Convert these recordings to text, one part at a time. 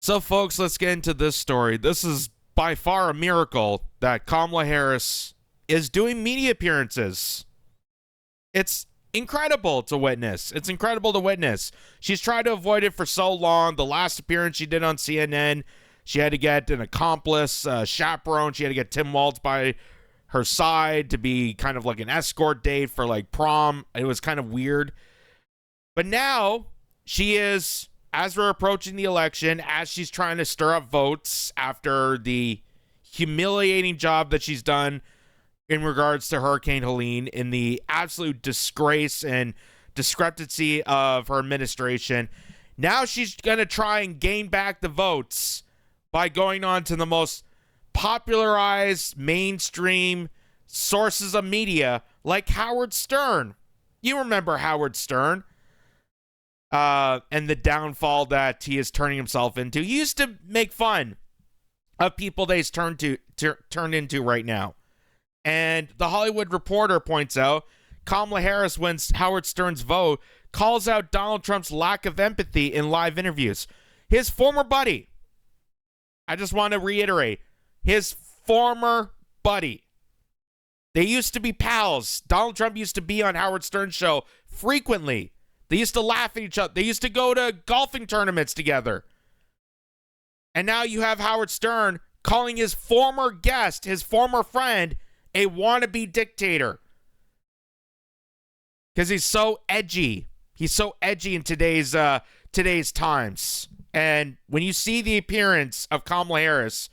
So, folks, let's get into this story. This is by far a miracle that Kamala Harris is doing media appearances. It's incredible to witness. It's incredible to witness. She's tried to avoid it for so long. The last appearance she did on CNN, she had to get an accomplice, chaperone. She had to get Tim Walz by her side to be kind of like an escort date for like prom. It was kind of weird. But now she is, as we're approaching the election, as she's trying to stir up votes after the humiliating job that she's done in regards to Hurricane Helene, in the absolute disgrace and discrepancy of her administration. Now she's going to try and gain back the votes by going on to the most popularized mainstream sources of media like Howard Stern. You remember Howard Stern and the downfall that he is turning himself into. He used to make fun of people that he's turned into right now. And the Hollywood Reporter points out Kamala Harris wins Howard Stern's vote, calls out Donald Trump's lack of empathy in live interviews. His former buddy, I just want to reiterate, his former buddy. They used to be pals. Donald Trump used to be on Howard Stern's show frequently. They used to laugh at each other. They used to go to golfing tournaments together. And now you have Howard Stern calling his former guest, his former friend, a wannabe dictator. Because he's so edgy. He's so edgy in today's times. And when you see the appearance of Kamala Harris,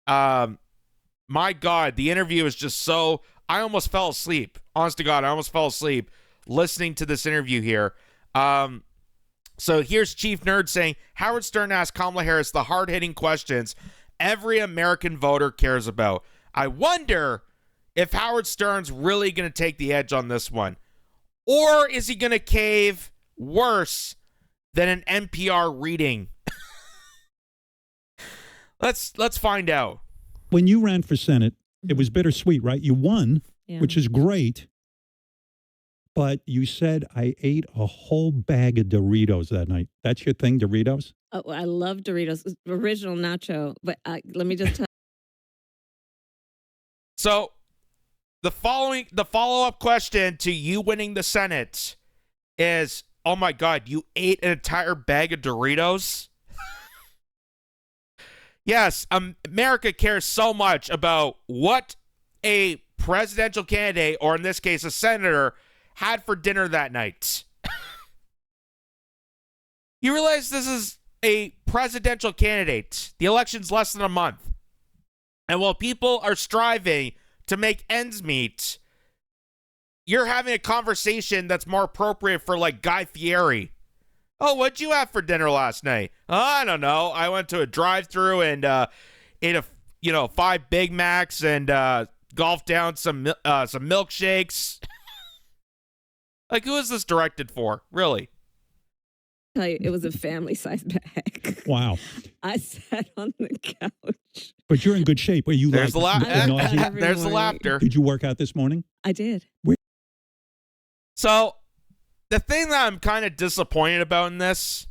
my God, the interview is just so... I almost fell asleep. Honest to God, I almost fell asleep listening to this interview here. So here's Chief Nerd saying, Howard Stern asked Kamala Harris the hard-hitting questions every American voter cares about. I wonder if Howard Stern's really going to take the edge on this one. Or is he going to cave worse than an NPR reading? Let's find out. When you ran for Senate, it was bittersweet, right? You won, which is great. But you said I ate a whole bag of Doritos that night. That's your thing, Doritos? Oh, I love Doritos. It's original nacho. But let me just tell So the follow-up question to you winning the Senate is, oh my God, you ate an entire bag of Doritos? Yes, America cares so much about what a presidential candidate, or in this case, a senator, had for dinner that night. You realize this is a presidential candidate. The election's less than a month. And while people are striving to make ends meet, you're having a conversation that's more appropriate for like Guy Fieri. Oh, what'd you have for dinner last night? Oh, I don't know. I went to a drive-thru and ate 5 Big Macs and golfed down some milkshakes. Like, who is this directed for? Really? you, it was a family-sized bag. Wow. I sat on the couch. But you're in good shape. Are you There's like There's the laughter. Did you work out this morning? I did. So, the thing that I'm kind of disappointed about in this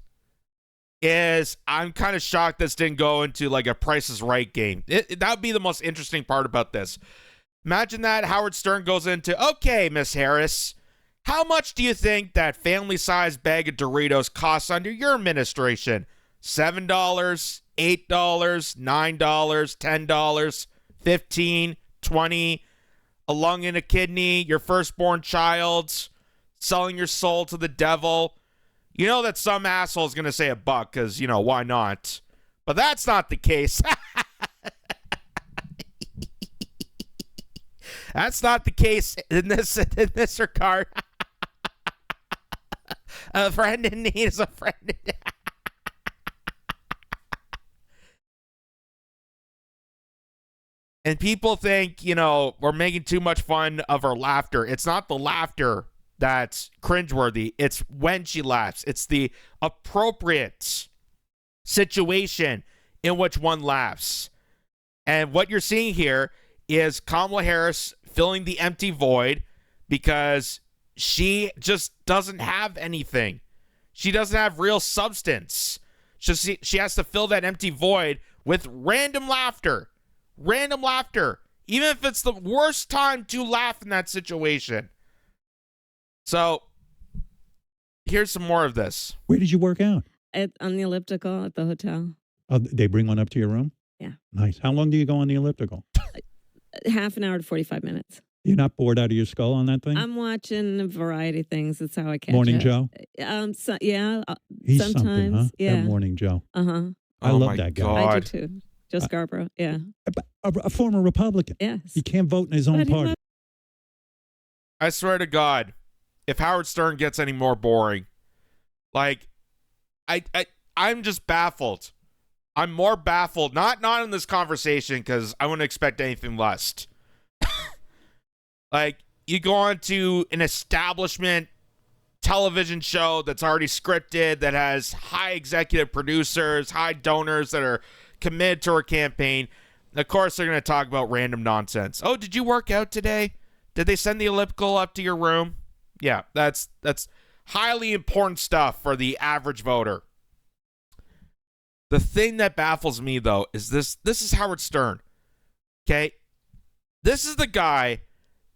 is I'm kind of shocked this didn't go into like a Price is Right game. That would be the most interesting part about this. Imagine that Howard Stern goes into, okay, Miss Harris, how much do you think that family-sized bag of Doritos costs under your administration? $7, $8, $9, $10, $15, $20, a lung and a kidney, your firstborn child, selling your soul to the devil. You know that some asshole is going to say $1 because, why not? But that's not the case. That's not the case in this regard. A friend in need is a friend in need. And people think, we're making too much fun of her laughter. It's not the laughter that's cringeworthy. It's when she laughs. It's the appropriate situation in which one laughs. And what you're seeing here is Kamala Harris filling the empty void because she just doesn't have anything. She doesn't have real substance. She has to fill that empty void with random laughter. Random laughter. Even if it's the worst time to laugh in that situation. So, here's some more of this. Where did you work out? On the elliptical at the hotel. Oh, they bring one up to your room? Yeah. Nice. How long do you go on the elliptical? Half an hour to 45 minutes. You're not bored out of your skull on that thing? I'm watching a variety of things. That's how I catch Morning it. Joe? So, yeah. He's sometimes, something, huh? yeah. That Morning Joe. Uh-huh. I Oh love my that guy. God. I do too. Joe Scarborough. Yeah. A former Republican. Yes. He can't vote in his own But he party. I swear to God, if Howard Stern gets any more boring, like, I'm just baffled. I'm more baffled, not in this conversation, because I wouldn't expect anything less. Like, you go on to an establishment television show that's already scripted, that has high executive producers, high donors that are committed to her campaign. Of course, they're going to talk about random nonsense. Oh, did you work out today? Did they send the elliptical up to your room? Yeah, that's highly important stuff for the average voter. The thing that baffles me, though, is this is Howard Stern. Okay? This is the guy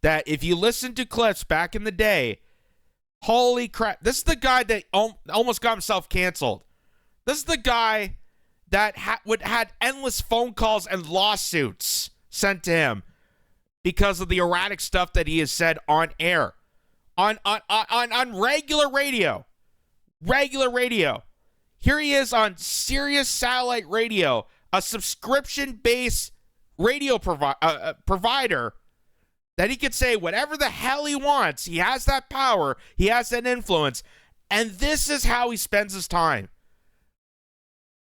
that if you listen to clips back in the day, holy crap, this is the guy that almost got himself canceled. This is the guy that had endless phone calls and lawsuits sent to him because of the erratic stuff that he has said on air, on regular radio. Regular radio. Here he is on Sirius Satellite Radio, a subscription-based radio provider that he could say whatever the hell he wants. He has that power. He has that influence. And this is how he spends his time.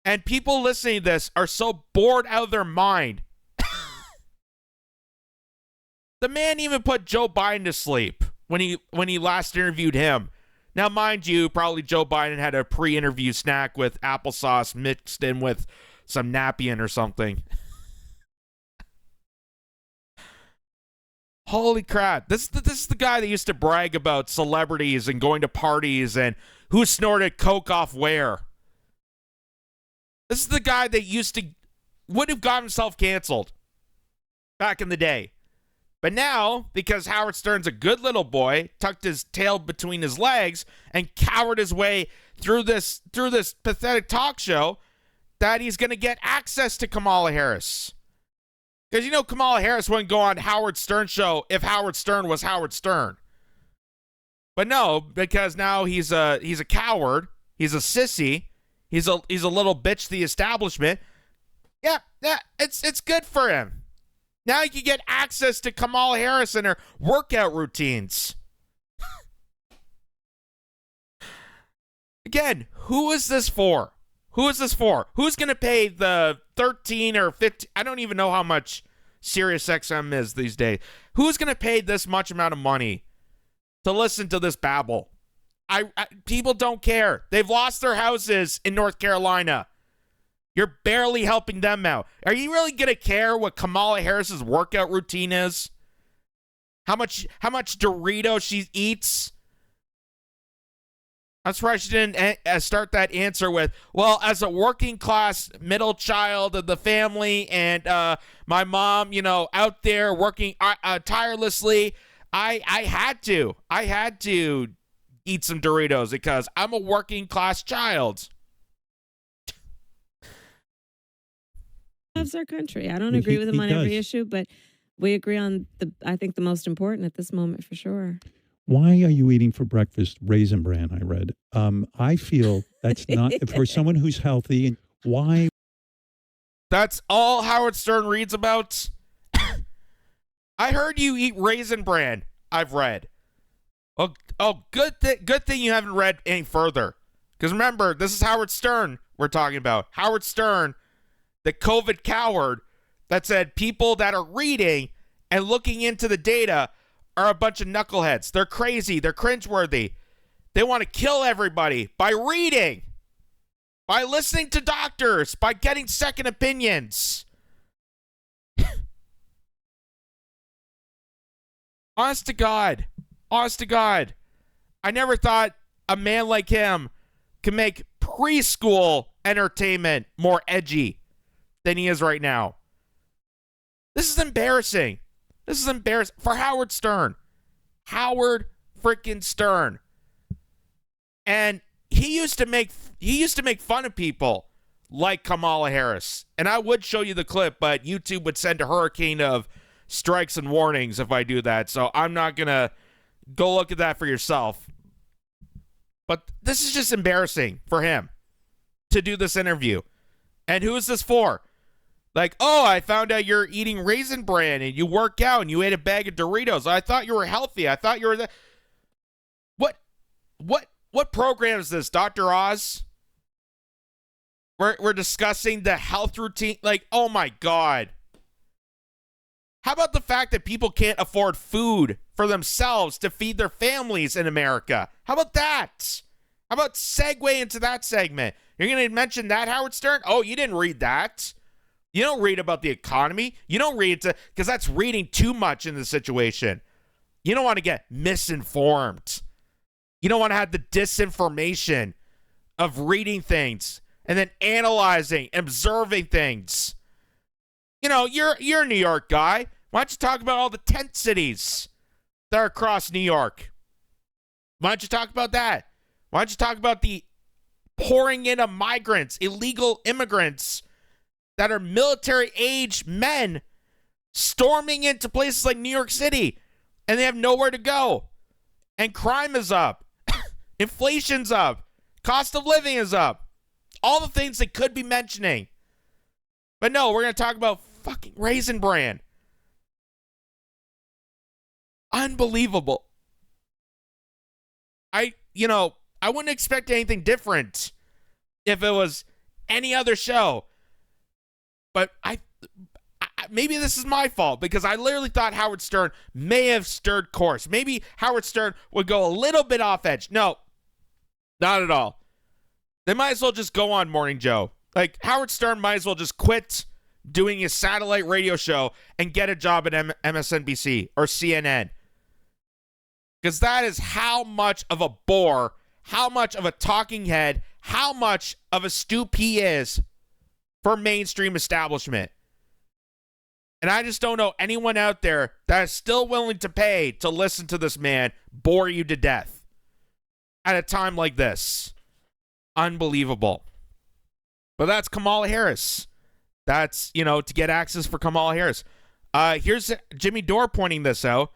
And people listening to this are so bored out of their mind. The man even put Joe Biden to sleep when he last interviewed him. Now, mind you, probably Joe Biden had a pre-interview snack with applesauce mixed in with some Napian or something. Holy crap. This is the guy that used to brag about celebrities and going to parties and who snorted coke off where. This is the guy that would have got himself canceled back in the day. But now, because Howard Stern's a good little boy, tucked his tail between his legs and cowered his way through this pathetic talk show, that he's going to get access to Kamala Harris. Because Kamala Harris wouldn't go on Howard Stern show if Howard Stern was Howard Stern. But no, because now he's a coward, he's a sissy, he's a little bitch to the establishment. Yeah, it's good for him. Now you can get access to Kamala Harris and her workout routines. Again, who is this for? Who is this for? Who's going to pay the 13 or 15? I don't even know how much SiriusXM is these days. Who's going to pay this much amount of money to listen to this babble? People don't care. They've lost their houses in North Carolina. You're barely helping them out. Are you really going to care what Kamala Harris's workout routine is? How much Dorito she eats? I'm surprised she didn't start that answer with, well, as a working class middle child of the family and my mom, out there working tirelessly, I had to eat some Doritos because I'm a working class child. Loves our country. I don't agree with him on every issue, but we agree on I think the most important at this moment for sure. Why are you eating for breakfast Raisin Bran? I read. I feel that's not for someone who's healthy. Why? That's all Howard Stern reads about. I heard you eat Raisin Bran. I've read. Oh, good thing you haven't read any further. Because remember, this is Howard Stern we're talking about. Howard Stern, the COVID coward that said people that are reading and looking into the data are a bunch of knuckleheads. They're crazy. They're cringeworthy. They want to kill everybody by reading, by listening to doctors, by getting second opinions. Honest to God. I never thought a man like him could make preschool entertainment, more edgy than he is right now. This is embarrassing. This is embarrassing for Howard Stern. Howard freaking Stern. And he used to make fun of people like Kamala Harris. And I would show you the clip, but YouTube would send a hurricane of strikes and warnings if I do that. So I'm not going to go look at that for yourself. But this is just embarrassing for him to do this interview. And who is this for? Like, oh, I found out you're eating Raisin Bran and you work out and you ate a bag of Doritos. I thought you were healthy. I thought you were What program is this, Dr. Oz? We're discussing the health routine. Like, oh my God. How about the fact that people can't afford food for themselves to feed their families in America? How about that? How about segue into that segment? You're going to mention that, Howard Stern? Oh, you didn't read that. You don't read about the economy. You don't read it because that's reading too much in the situation. You don't want to get misinformed. You don't want to have the disinformation of reading things and then analyzing, observing things. You know, you're a New York guy. Why don't you talk about all the tent cities that are across New York? Why don't you talk about that? Why don't you talk about the pouring in of migrants, illegal immigrants that are military-age men storming into places like New York City, and they have nowhere to go. And crime is up. Inflation's up. Cost of living is up. All the things they could be mentioning. But no, we're going to talk about fucking Raisin Bran. Unbelievable. I wouldn't expect anything different if it was any other show. But I maybe this is my fault because I literally thought Howard Stern may have stirred course. Maybe Howard Stern would go a little bit off edge. No, not at all. They might as well just go on Morning Joe. Like, Howard Stern might as well just quit doing his satellite radio show and get a job at MSNBC or CNN. Because that is how much of a bore, how much of a talking head, how much of a stoop he is for mainstream establishment. And I just don't know anyone out there that is still willing to pay to listen to this man bore you to death at a time like this. Unbelievable. But that's Kamala Harris. That's, to get access for Kamala Harris. Here's Jimmy Dore pointing this out.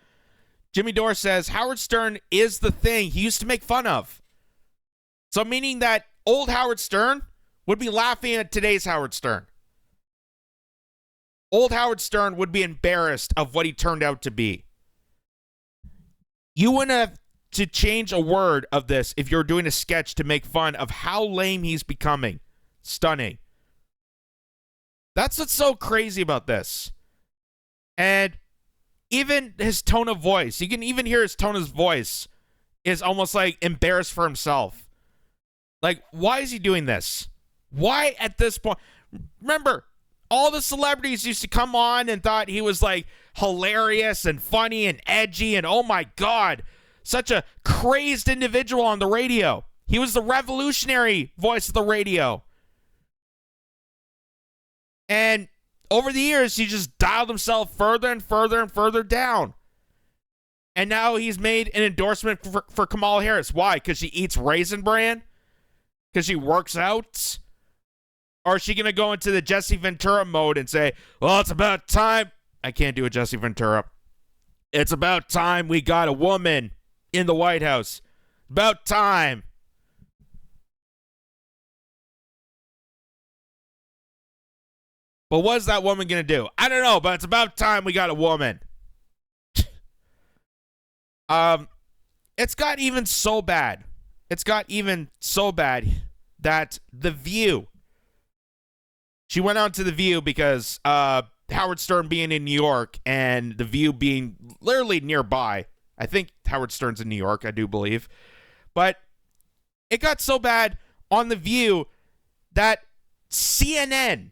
Jimmy Dore says, Howard Stern is the thing he used to make fun of. So meaning that old Howard Stern would be laughing at today's Howard Stern. Old Howard Stern would be embarrassed of what he turned out to be. You wouldn't have to change a word of this if you're doing a sketch to make fun of how lame he's becoming. Stunning. That's what's so crazy about this. And even his tone of voice, you can even hear his tone of voice is almost like embarrassed for himself. Like, why is he doing this? Why at this point? Remember, all the celebrities used to come on and thought he was like hilarious and funny and edgy and oh my God, such a crazed individual on the radio. He was the revolutionary voice of the radio. And over the years, he just dialed himself further and further and further down. And now he's made an endorsement for Kamala Harris. Why? Because she eats Raisin Bran? Because she works out? Or is she going to go into the Jesse Ventura mode and say, well, it's about time. I can't do a Jesse Ventura. It's about time we got a woman in the White House. About time. But what is that woman going to do? I don't know, but it's about time we got a woman. It's got even so bad. It's got even so bad that The View. She went on to The View because Howard Stern being in New York and The View being literally nearby. I think Howard Stern's in New York, I do believe. But it got so bad on The View that CNN,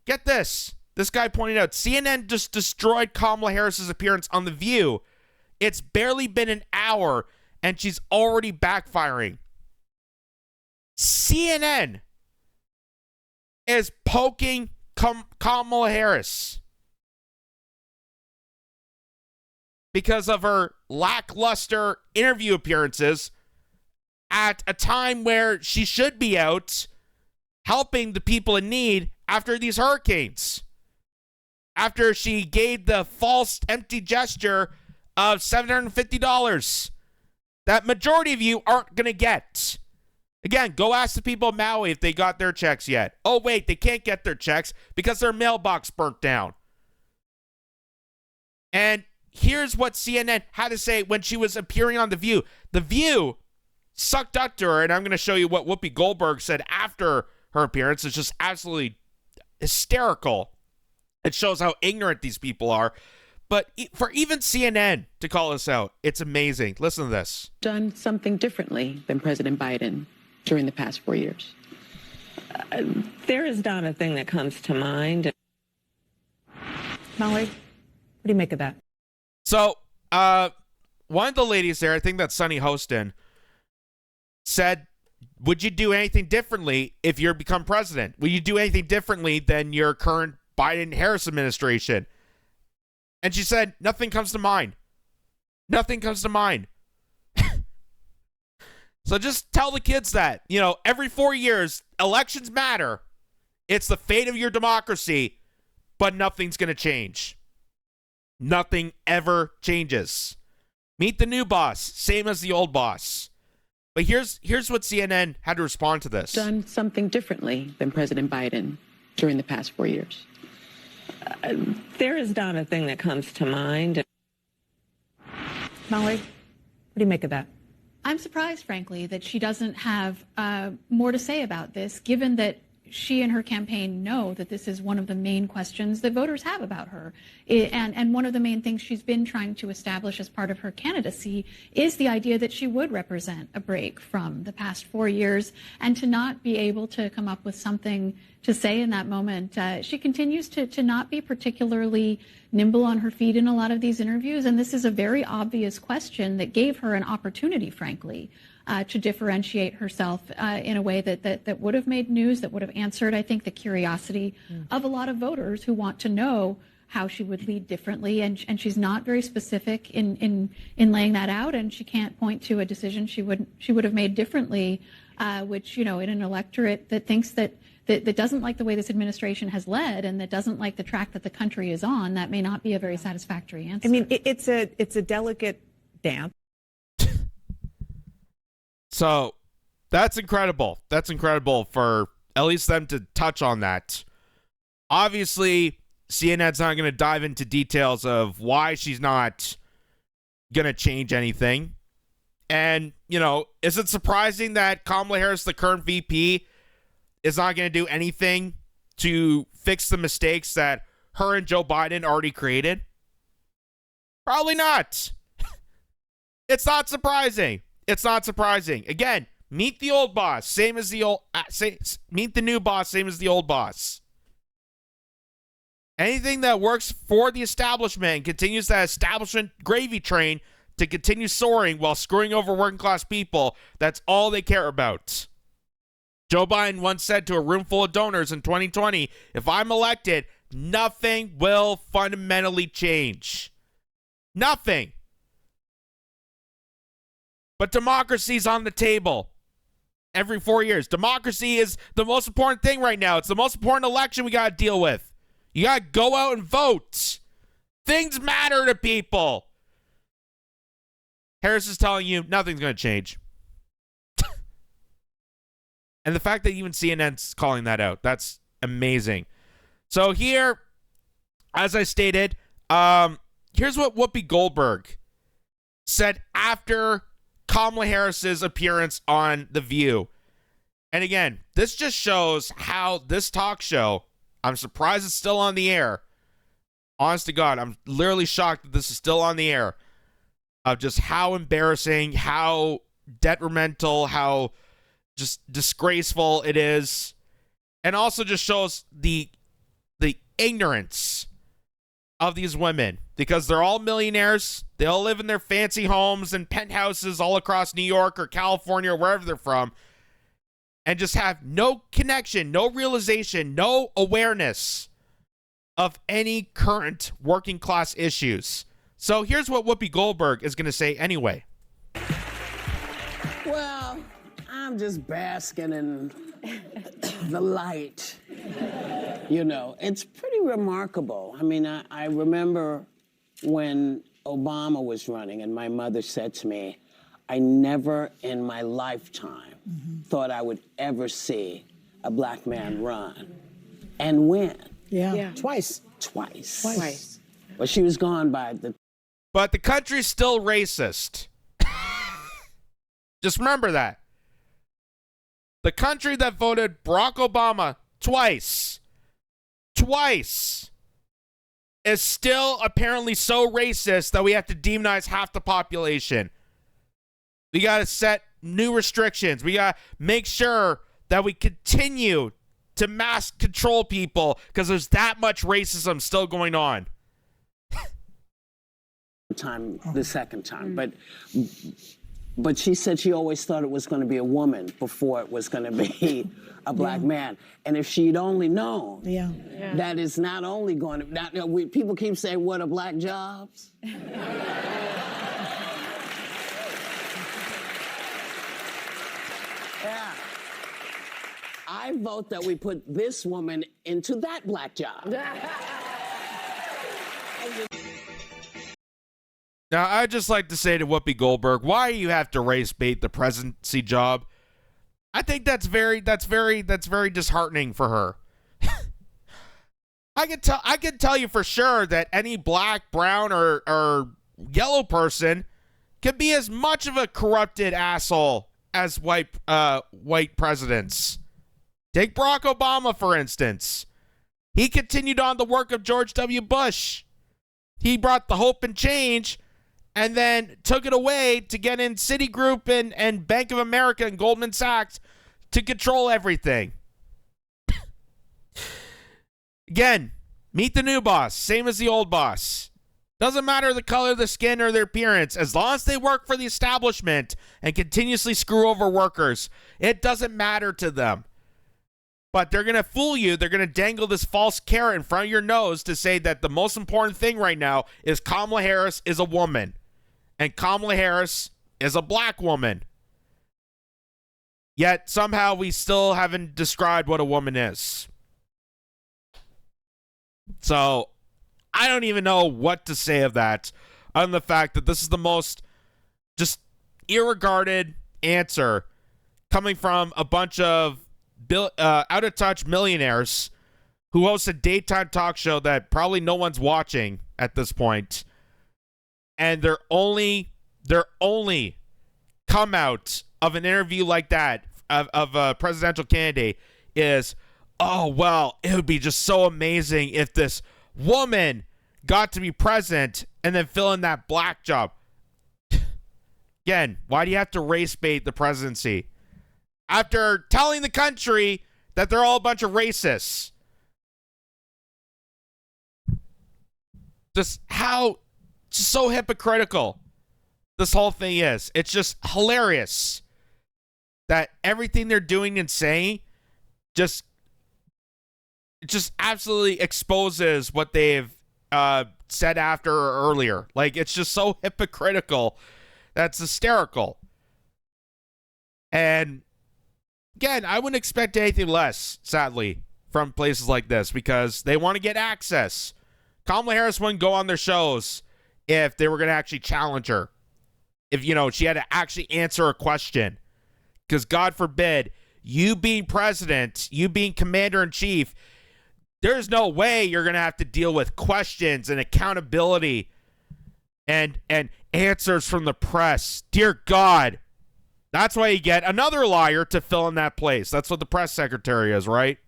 get this guy pointed out, CNN just destroyed Kamala Harris's appearance on The View. It's barely been an hour, and she's already backfiring. CNN is poking Kamala Harris because of her lackluster interview appearances at a time where she should be out helping the people in need after these hurricanes. After she gave the false empty gesture of $750 that majority of you aren't going to get. Again, go ask the people of Maui if they got their checks yet. Oh, wait, they can't get their checks because their mailbox burnt down. And here's what CNN had to say when she was appearing on The View. The View sucked up to her, and I'm going to show you what Whoopi Goldberg said after her appearance. It's just absolutely hysterical. It shows how ignorant these people are. But for even CNN to call this out, it's amazing. Listen to this. Done something differently than President Biden during the past 4 years? There is not a thing that comes to mind. Molly, what do you make of that? So, one of the ladies there, I think that's Sunny Hostin, said, would you do anything differently if you become president? Would you do anything differently than your current Biden-Harris administration? And she said, nothing comes to mind. Nothing comes to mind. So just tell the kids that, every 4 years, elections matter. It's the fate of your democracy, but nothing's going to change. Nothing ever changes. Meet the new boss, same as the old boss. But here's what CNN had to respond to this. Done something differently than President Biden during the past 4 years? There is not a thing that comes to mind. Molly, what do you make of that? I'm surprised, frankly, that she doesn't have more to say about this, given that she and her campaign know that this is one of the main questions that voters have about her. And one of the main things she's been trying to establish as part of her candidacy is the idea that she would represent a break from the past 4 years, and to not be able to come up with something to say in that moment. She continues to not be particularly nimble on her feet in a lot of these interviews, and this is a very obvious question that gave her an opportunity, frankly, to differentiate herself in a way that would have made news, that would have answered, I think, the curiosity of a lot of voters who want to know how she would lead differently. And she's not very specific in laying that out, and she can't point to a decision she would have made differently, which, in an electorate that thinks that doesn't like the way this administration has led, and that doesn't like the track that the country is on, that may not be a very satisfactory answer. I mean, it's a delicate dance. So that's incredible. That's incredible for at least them to touch on that. Obviously, CNN's not going to dive into details of why she's not going to change anything. And, is it surprising that Kamala Harris, the current VP, is not going to do anything to fix the mistakes that her and Joe Biden already created? Probably not. It's not surprising. It's not surprising. Again, meet the old boss, same as the old. Meet the new boss, same as the old boss. Anything that works for the establishment and continues that establishment gravy train to continue soaring while screwing over working class people, that's all they care about. Joe Biden once said to a room full of donors in 2020, if I'm elected, nothing will fundamentally change. Nothing. But democracy's on the table every 4 years. Democracy is the most important thing right now. It's the most important election we got to deal with. You got to go out and vote. Things matter to people. Harris is telling you nothing's going to change. And the fact that even CNN's calling that out, that's amazing. So here, as I stated, here's what Whoopi Goldberg said after Kamala Harris's appearance on The View. And again, this just shows how this talk show, I'm surprised it's still on the air. Honest to God, I'm literally shocked that this is still on the air. Of just how embarrassing, how detrimental, how just disgraceful it is. And also just shows the ignorance of these women, because they're all millionaires. They all live in their fancy homes and penthouses all across New York or California or wherever they're from. and just have no connection, no realization, no awareness of any current working class issues. So here's what Whoopi Goldberg is going to say anyway. Well, I'm just basking in the light. You know, it's pretty remarkable. I mean, I remember when Obama was running and my mother said to me, I never in my lifetime thought I would ever see a black man run and win. Yeah. Twice. Well, she was gone by the... But the country's still racist. Just remember that. The country that voted Barack Obama twice, is still apparently so racist that we have to demonize half the population. We got to set new restrictions. We got to make sure that we continue to mass control people because there's that much racism still going on. The second time, but she said she always thought it was going to be a woman before it was going to be a black man. And if she'd only known that is not only going to... people keep saying, what are black jobs? Yeah. I vote that we put this woman into that black job. Now, I'd just like to say to Whoopi Goldberg, why do you have to race bait the presidency job? I think that's very disheartening for her. I can tell you for sure that any black, brown, or yellow person can be as much of a corrupted asshole as white presidents. Take Barack Obama, for instance. He continued on the work of George W. Bush. He brought the hope and change and then took it away to get in Citigroup and Bank of America and Goldman Sachs to control everything. Again, meet the new boss, same as the old boss. Doesn't matter the color of the skin or their appearance. As long as they work for the establishment and continuously screw over workers, it doesn't matter to them. But they're going to fool you. They're going to dangle this false carrot in front of your nose to say that the most important thing right now is Kamala Harris is a woman. And Kamala Harris is a black woman. Yet somehow we still haven't described what a woman is. So I don't even know what to say of that, other than the fact that this is the most just irregarded answer coming from a bunch of out-of-touch millionaires who host a daytime talk show that probably no one's watching at this point. And their only come out of an interview like that of a presidential candidate is, oh, well, it would be just so amazing if this woman got to be president and then fill in that black job. Again, why do you have to race bait the presidency? After telling the country that they're all a bunch of racists. Just how so hypocritical this whole thing is. It's just hilarious that everything they're doing and saying just absolutely exposes what they've said after or earlier. Like, it's just so hypocritical. That's hysterical. And again, I wouldn't expect anything less, sadly, from places like this because they want to get access. Kamala Harris wouldn't go on their shows if they were going to actually challenge her. If, she had to actually answer a question. Because God forbid, you being president, you being commander-in-chief, there's no way you're going to have to deal with questions and accountability and answers from the press. Dear God. That's why you get another liar to fill in that place. That's what the press secretary is, right?